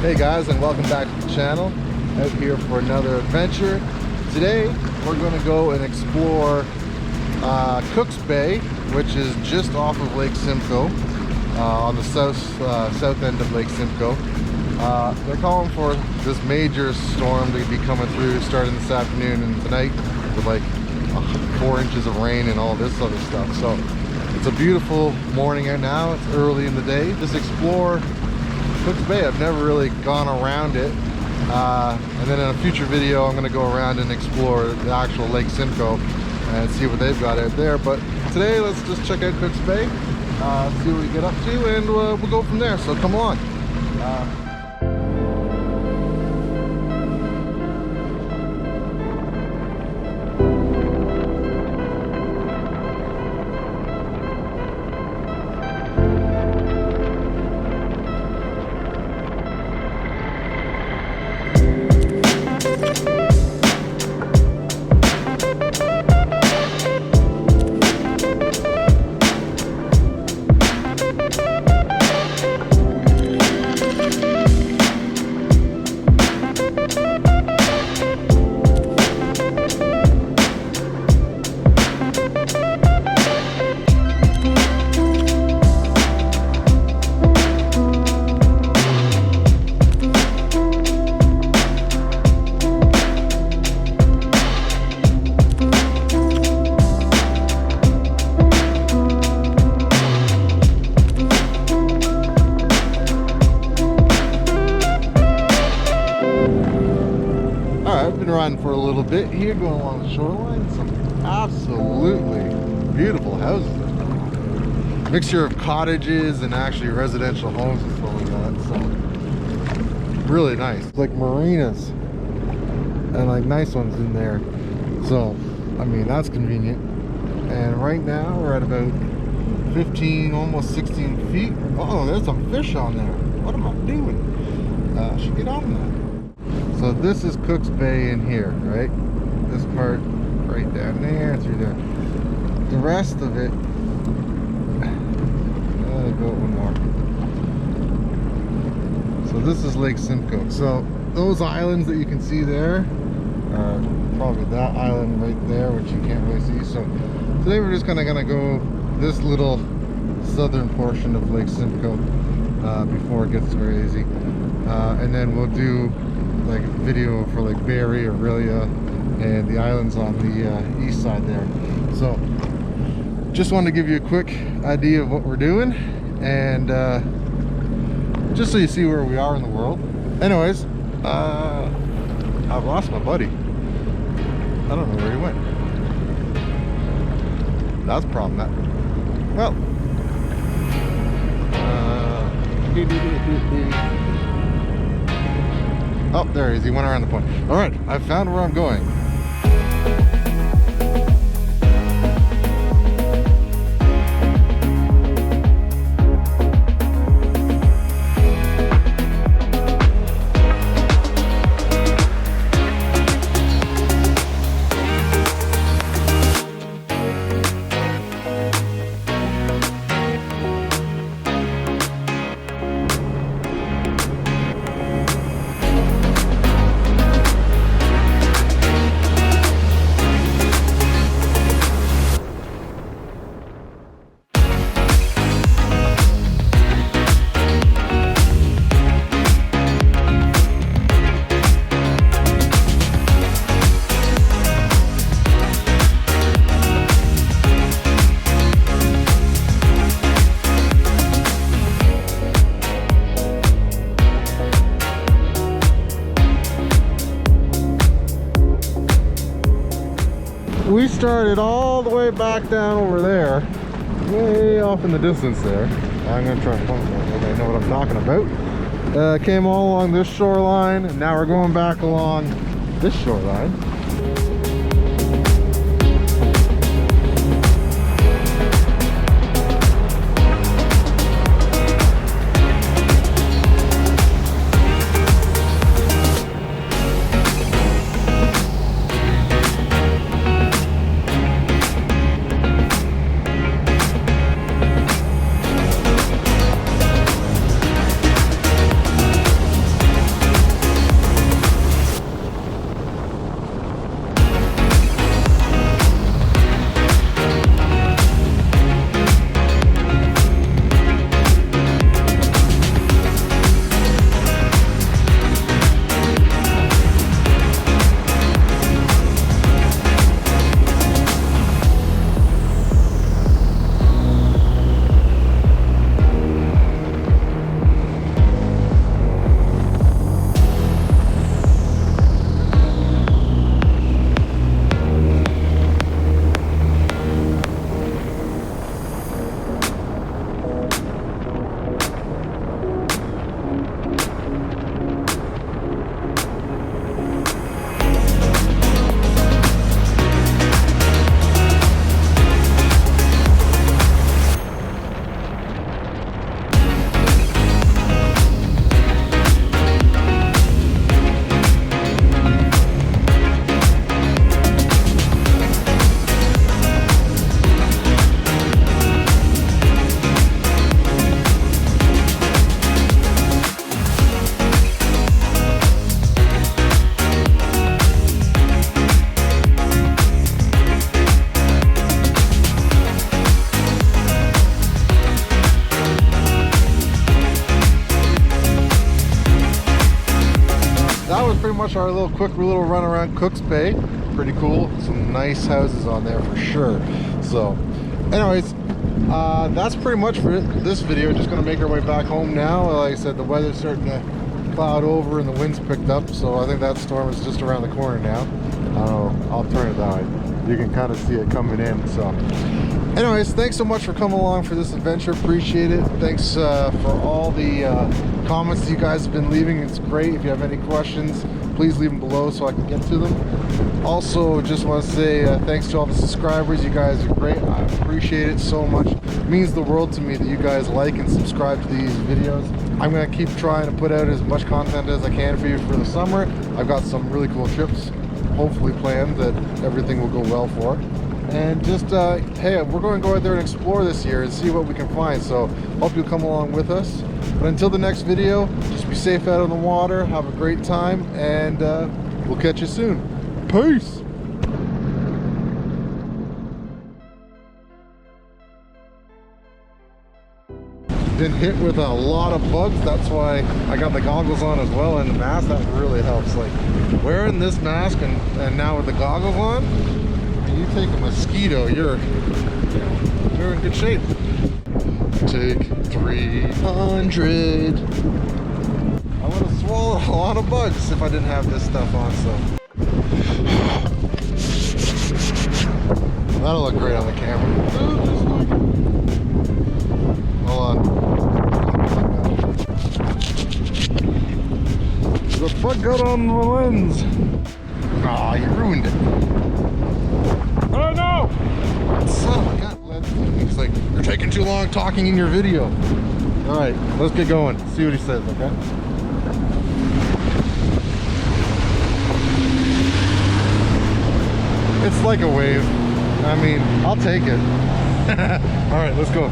Hey guys, and welcome back to the channel. Out here for another adventure. Today we're going to go and explore Cook's Bay, which is just off of Lake Simcoe, on the south end of Lake Simcoe. They're calling for this major storm to be coming through starting this afternoon and tonight with like 4 inches of rain and all this other stuff. So it's a beautiful morning out now. It's early in the day. Just explore Cook's Bay. I've never really gone around it, and then in a future video I'm going to go around and explore the actual Lake Simcoe and see what they've got out there. But today let's just check out Cook's Bay, see what we get up to, and we'll go from there. So come along. For a little bit here, going along the shoreline. Some absolutely beautiful houses. Mixture of cottages and actually residential homes is what we got. So really nice, like marinas and like nice ones in there. So I mean, that's convenient. And right now we're at about 15, almost 16 feet. Oh, there's some fish on there. What am I doing? I should get on that. So this is Cook's Bay in here, right? This part right down there, through there. The rest of it, go one more. So this is Lake Simcoe. So those islands that you can see there are probably that island right there, which you can't really see. So today we're just kind of gonna go this little southern portion of Lake Simcoe before it gets crazy, and then we'll do like video for like Barry, Aurelia, and the islands on the east side there. So just wanted to give you a quick idea of what we're doing, and just so you see where we are in the world. Anyways, I've lost my buddy. I don't know where he went. That's a problem. That well, oh, there he is. He went around the point. All right, I found where I'm going. We started all the way back down over there, way off in the distance there. I'm going to try and point that. I know what I'm talking about. Came all along this shoreline, and now we're going back along this shoreline. pretty much our quick little run around Cooks Bay. Pretty cool. Some nice houses on there for sure. So anyways, that's pretty much for this video. Just gonna make our way back home now. Like I said, the weather's starting to cloud over and the wind's picked up, so I think that storm is just around the corner now. I don't know, I'll turn it down. You can kind of see it coming in. So anyways, thanks so much for coming along for this adventure. Appreciate it. Thanks for all the comments you guys have been leaving. It's great. If you have any questions, please leave them below so I can get to them. Also, just want to say thanks to all the subscribers. You guys are great. I appreciate it so much. It means the world to me that you guys like and subscribe to these videos. I'm going to keep trying to put out as much content as I can for you for the summer. I've got some really cool trips hopefully planned that everything will go well for. And just, hey, we're going to go out there and explore this year and see what we can find. So hope you'll come along with us. But until the next video, just be safe out on the water. Have a great time, and we'll catch you soon. Peace. Been hit with a lot of bugs. That's why I got the goggles on as well, and the mask. That really helps. Like wearing this mask and now with the goggles on, you take a mosquito, you're in good shape. Take 300. I would have swallowed a lot of bugs if I didn't have this stuff on. So that'll look great on the camera. Hold on. The bug got on the lens. Aw, you ruined it. Oh no! Son of a gun. He's like, you're taking too long talking in your video. Alright, let's get going. See what he says, okay? It's like a wave. I mean, I'll take it. Alright, let's go.